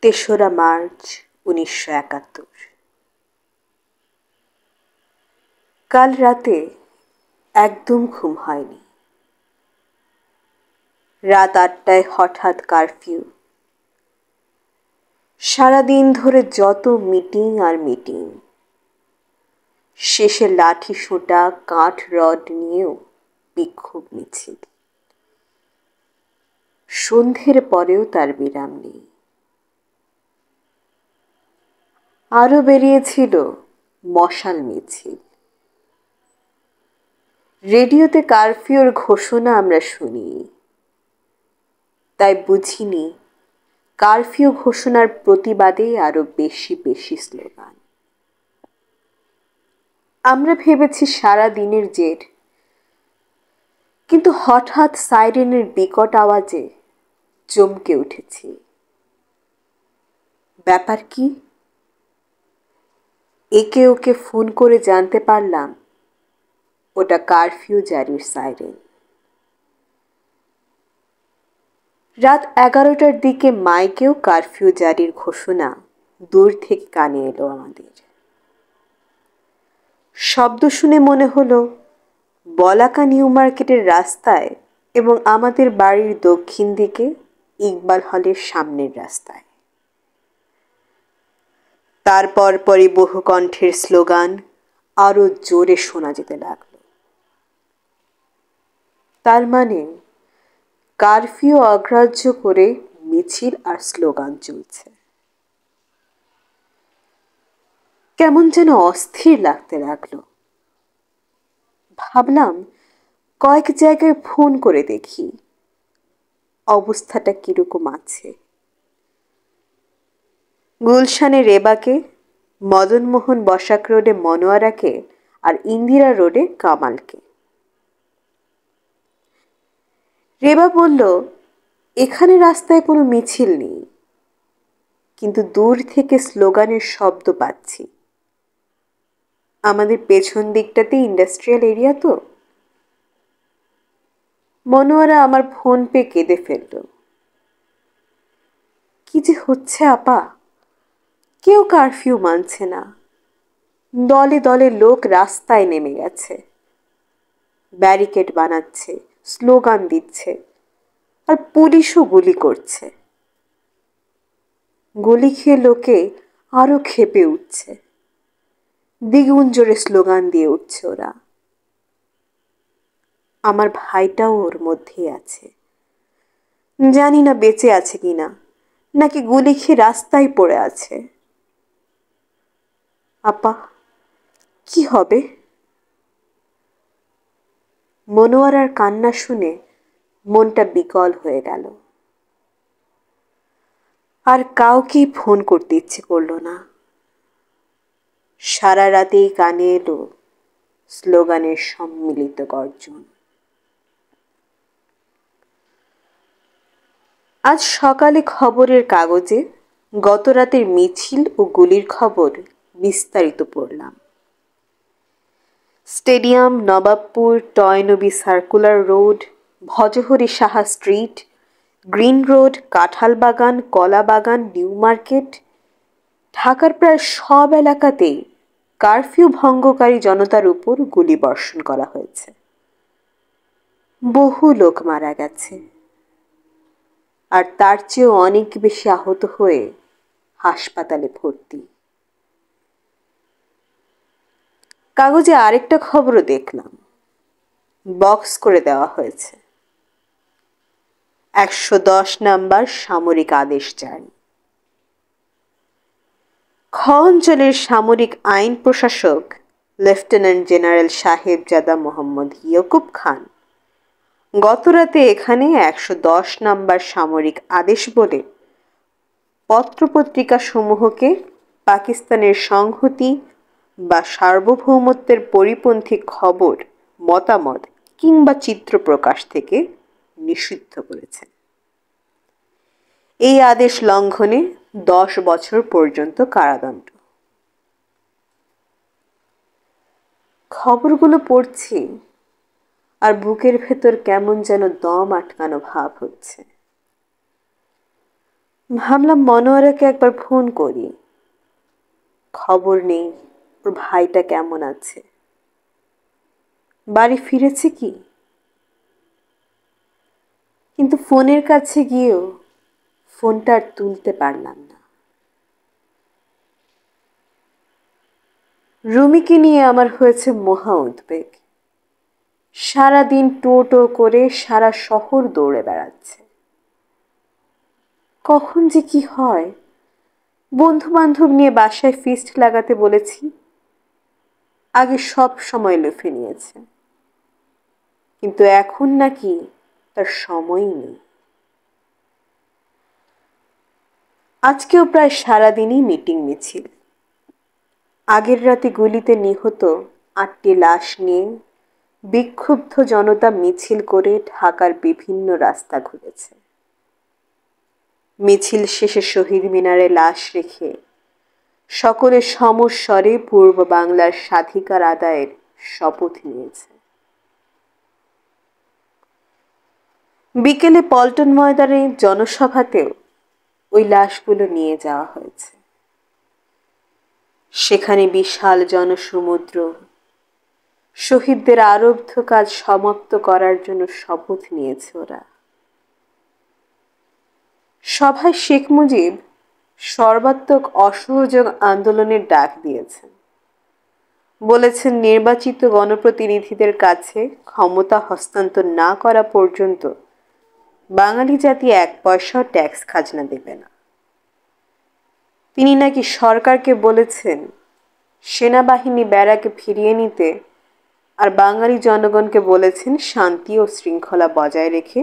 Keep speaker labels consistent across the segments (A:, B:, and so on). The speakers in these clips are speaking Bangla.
A: তেসরা মার্চ 1971। কাল রাতে একদম ঘুম হয়নি। রাত 8টায় হঠাৎ কারফিউ। সারাদিন ধরে যত মিটিং আর মিটিং, শেষে লাঠি সোঁটা কাঠ রড নিয়েও বিক্ষোভ মিছিল। সন্ধ্যের পরেও তার বিরাম নেই। আরো বেরিয়েছিল মশাল মিছিল। রেডিওতে কারফিউর ঘোষণা আমরা শুনি, তাই বুঝিনি কারফিউ ঘোষণার প্রতিবাদে আরো বেশি বেশি স্লোগান। আমরা ভেবেছি সারা দিনের জের, কিন্তু হঠাৎ সাইরেনের বিকট আওয়াজে চমকে উঠেছি। ব্যাপার কি? একে ওকে ফোন করে জানতে পারলাম ওটা কারফিউ জারির সাইরেন। রাত 11টার দিকে মাইকেও কারফিউ জারির ঘোষণা দূর থেকে কানে এলো আমাদের। শব্দ শুনে মনে হলো বলাকা নিউ মার্কেটের রাস্তায় এবং আমাদের বাড়ির দক্ষিণ দিকে ইকবাল হলের সামনের রাস্তায়। তারপর পরই বহু কণ্ঠের স্লোগান আরো জোরে শোনা যেতে লাগলো। তার মানে কারফিউ অগ্রাহ্য করে মিছিল আর স্লোগান চলছে। কেমন যেন অস্থির লাগতে লাগলো। ভাবলাম কয়েক জায়গায় ফোন করে দেখি অবস্থাটা কিরকম আছে। গুলশানে রেবাকে, মদনমোহন বসাক রোডে মনোয়ারাকে আর ইন্দিরা রোডে কামালকে। রেবা বলল এখানে রাস্তায় কোনো মিছিল নেই, কিন্তু দূর থেকে স্লোগানের শব্দ পাচ্ছি। আমাদের পেছন দিকটাতে ইন্ডাস্ট্রিয়াল এরিয়া তো। মনোয়ারা আমার ফোন পেয়ে কেঁদে ফেলল। কি যে হচ্ছে আপা, কেউ কারফিউ মানছে না। দলে দলে লোক রাস্তায় নেমে গেছে, ব্যারিকেড বানাচ্ছে, স্লোগান দিচ্ছে, আর পুলিশও গুলি করছে। গুলি খেয়ে লোকে আরো ক্ষেপে উঠছে, দ্বিগুণ জোরে স্লোগান দিয়ে উঠছে ওরা। আমার ভাইটাও ওর মধ্যেই আছে। জানি না বেঁচে আছে কিনা, নাকি গুলি খেয়ে রাস্তায় পড়ে আছে। আপা, কি হবে? মনোয়ারার কান্না শুনে মনটা বিকল হয়ে গেল। আর কাউকেই ফোন করতে ইচ্ছে করলো না। সারা রাতেই কানে এলো স্লোগানের সম্মিলিত গর্জন। আজ সকালে খবরের কাগজে গত রাতের মিছিল ও গুলির খবর বিস্তারিত পড়লাম। Stadium, Nawabpur, Toynbee circular road, Bhajahari Saha street, green road, Kanthalbagan, Kalabagan, new market, ঢাকার প্রায় সব এলাকাতেই কারফিউ ভঙ্গকারী জনতার উপর গুলি বর্ষণ করা হয়েছে। বহু লোক মারা গেছে, আর তার চেয়েও অনেক বেশি আহত হয়ে হাসপাতালে ভর্তি। কাগজে আরেকটা খবরও দেখলাম, বক্স করে দেওয়া হয়েছে 110 নাম্বার সামরিক আদেশ জারি। খ অঞ্চলের সামরিক আইন প্রশাসক লেফটেন্যান্ট জেনারেল সাহেবজাদা মোহাম্মদ ইয়াকুব খান গতরাতে এখানে 110 নাম্বার সামরিক আদেশ বলে পত্রপত্রিকা সমূহকে পাকিস্তানের সংহতি বা সার্বভৌমত্বের পরিপন্থী খবর, মতামত কিংবা চিত্র প্রকাশ থেকে নিষিদ্ধ করেছেন। এই আদেশ লঙ্ঘনে 10 বছর পর্যন্ত কারাদণ্ড। খবরগুলো পড়ছি আর বুকের ভেতর কেমন যেন দম আটকানো ভাব হচ্ছে। ভাবলাম মনোয়ারাকে একবার ফোন করি, খবর নেই ওর ভাইটা কেমন আছে, বাড়ি ফিরেছে কি। কিন্তু ফোনের কাছে গিয়েও ফোনটা আর তুলতে পারলাম না। রুমিকে নিয়ে আমার হয়েছে মহা উদ্বেগ। সারাদিন টো টো করে সারা শহর দৌড়ে বেড়াচ্ছে। কখন যে কি হয়। বন্ধু বান্ধব নিয়ে বাসায় ফিস্ট লাগাতে বলেছি, আগে সব সময় লুফে নিয়েছে, কিন্তু এখন নাকি তার সময়ই নেই। আজকেও প্রায় সারাদিনই মিটিং মিছিল। আগের রাতে গুলিতে নিহত 8টি লাশ নিয়ে বিক্ষুব্ধ জনতা মিছিল করে ঢাকার বিভিন্ন রাস্তা ঘুরেছে। মিছিল শেষে শহীদ মিনারে লাশ রেখে সকলে সমস্বরে পূর্ব বাংলার স্বাধিকার আদায়ের শপথ নিয়েছে। বিকেলে পল্টন ময়দানে জনসভাতেও ওই লাশগুলো নিয়ে যাওয়া হয়েছে। সেখানে বিশাল জনসমুদ্র শহীদদের আরব্ধ কাজ সমাপ্ত করার জন্য শপথ নিয়েছে ওরা। সভায় শেখ মুজিব সর্বাত্মক অসহযোগ আন্দোলনের ডাক দিয়েছেন। বলেছেন, নির্বাচিত গণপ্রতিনিধিদের কাছে ক্ষমতা হস্তান্তর না করা পর্যন্ত বাঙালি জাতি 1 পয়সাও ট্যাক্স খাজনা দেবে না। তিনি নাকি সরকারকে বলেছেন সেনাবাহিনী ব্যারাকে ফিরিয়ে নিতে, আর বাঙালি জনগণকে বলেছেন শান্তি ও শৃঙ্খলা বজায় রেখে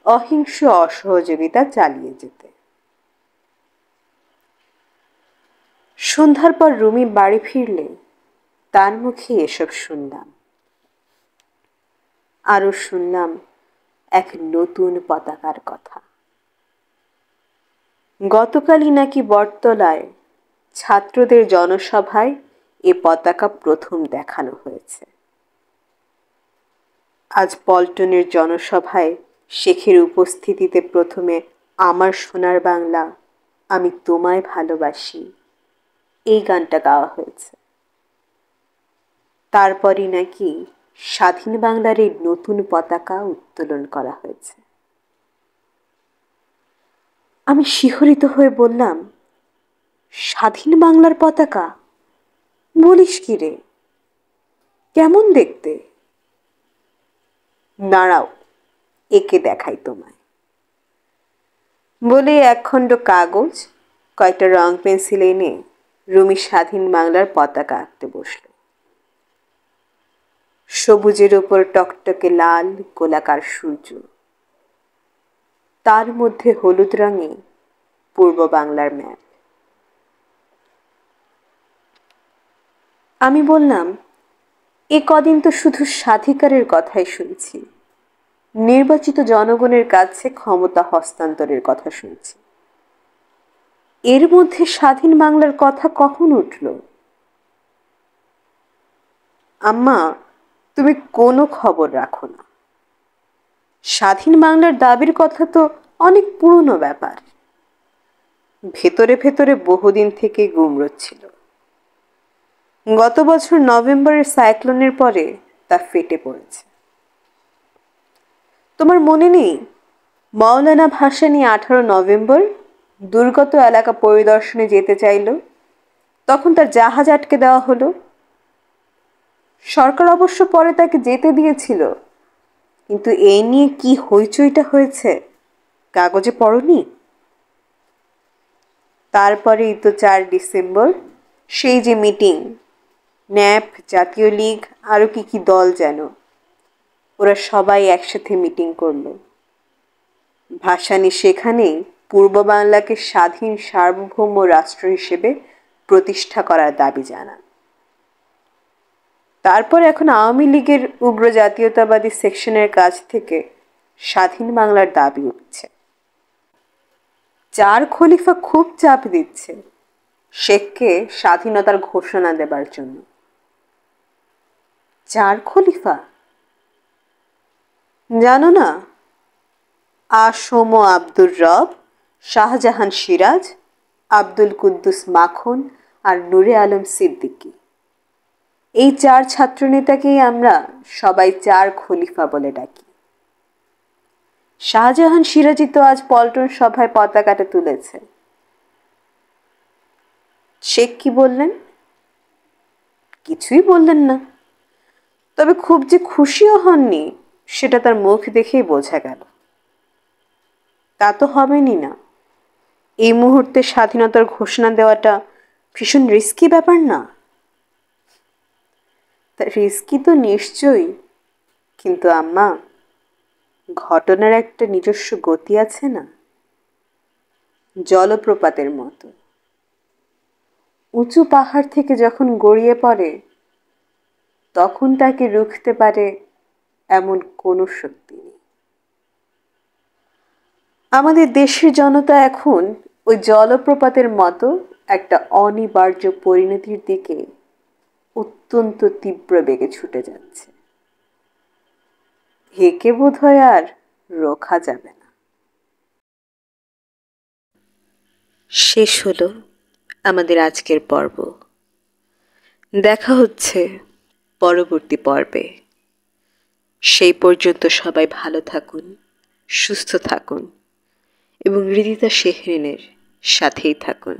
A: অহিংস অসহযোগিতা চালিয়ে যেতে। সন্ধ্যার পর রুমি বাড়ি ফিরলে তার মুখে এসব শুনলাম। আরো শুনলাম এক নতুন পতাকার কথা। গতকালই নাকি বটতলায় ছাত্রদের জনসভায় এ পতাকা প্রথম দেখানো হয়েছে। আজ পল্টনের জনসভায় শেখের উপস্থিতিতে প্রথমে আমার সোনার বাংলা আমি তোমায় ভালোবাসি এই গানটা গাওয়া হয়েছে। তারপরই নাকি স্বাধীন বাংলার এই নতুন পতাকা উত্তোলন করা হয়েছে। আমি শিহরিত হয়ে বললাম, স্বাধীন বাংলার পতাকা? বলিস কি রে, কেমন দেখতে? দাঁড়াও, একে দেখাই তোমায় বলে একখণ্ড কাগজ কয়েকটা রং পেন্সিল এনে রুমি স্বাধীন বাংলার পতাকা আঁকতে বসল। সবুজের ওপর টকটকে লাল গোলাকার সূর্য, তার মধ্যে হলুদ রঙে পূর্ব বাংলার ম্যাপ। আমি বললাম, এ কদিন তো শুধু স্বাধিকারের কথাই শুনছি, নির্বাচিত জনগণের কাছে ক্ষমতা হস্তান্তরের কথা শুনছি। এর মধ্যে স্বাধীন বাংলার কথা কখন উঠল? আম্মা, তুমি কোনো খবর রাখো না। স্বাধীন বাংলার দাবির কথা তো অনেক পুরনো ব্যাপার, ভেতরে ভেতরে বহুদিন থেকে গুমড়োচ্ছিল। গত বছর নভেম্বরের সাইক্লোনের পরে তা ফেটে পড়েছে। তোমার মনে নেই, মাওলানা ভাসানী 18 নভেম্বর দুর্গত এলাকা পরিদর্শনে যেতে চাইল, তখন তার জাহাজ আটকে দেওয়া হলো। সরকার অবশ্য পরে তাকে যেতে দিয়েছিল, কিন্তু এই নিয়ে কি হইচইটা হয়েছে কাগজে পড়নি? তারপরেই তো 4 ডিসেম্বর সেই যে মিটিং, ন্যাপ, জাতীয় লীগ, আরো কি কি দল যেন, ওরা সবাই একসাথে মিটিং করলো। ভাসানী সেখানেই পূর্ব বাংলাকে স্বাধীন সার্বভৌম রাষ্ট্র হিসেবে প্রতিষ্ঠা করার দাবি জানান। তারপর এখন আওয়ামী লীগের উগ্র জাতীয়তাবাদী সেকশনের কাছ থেকে স্বাধীন বাংলার দাবি উঠছে। 4 খলিফা খুব চাপ দিচ্ছে শেখকে স্বাধীনতার ঘোষণা দেবার জন্য। 4 খলিফা জানো না? আসম আব্দুর রব, শাহজাহান সিরাজ, আব্দুল কুদ্দুস মাখন আর নূরে আলম সিদ্দিকী। এই 4 ছাত্রনেতাকেই আমরা সবাই 4 খলিফা বলে ডাকি। শাহজাহান সিরাজই তো আজ পল্টন সভায় পতাকাটা তুলেছে। শেখ কি বললেন? কিছুই বললেন না। তবে খুব যে খুশিও হননি সেটা তার মুখ দেখেই বোঝা গেল। তা তো হবেনই না। এই মুহূর্তে স্বাধীনতার ঘোষণা দেওয়াটা ভীষণ রিস্কি ব্যাপার না? তা রিস্কি তো নিশ্চয়ই, কিন্তু আম্মা, ঘটনার একটা নিজস্ব গতি আছে না, জলপ্রপাতের মতো। উঁচু পাহাড় থেকে যখন গড়িয়ে পড়ে তখন তাকে রুখতে পারে এমন কোনো শক্তি নেই। আমাদের দেশের জনতা এখন ওই জলপ্রপাতের মতো একটা অনিবার্য পরিণতির দিকে অত্যন্ত তীব্র বেগে ছুটে যাচ্ছে। একে বোধহয় আর রোখা যাবে না। শেষ হলো আমাদের আজকের পর্ব। দেখা হচ্ছে পরবর্তী পর্বে। সেই পর্যন্ত সবাই ভালো থাকুন, সুস্থ থাকুন এবং হৃদিতা শেহরিনের সাথেই থাকুন।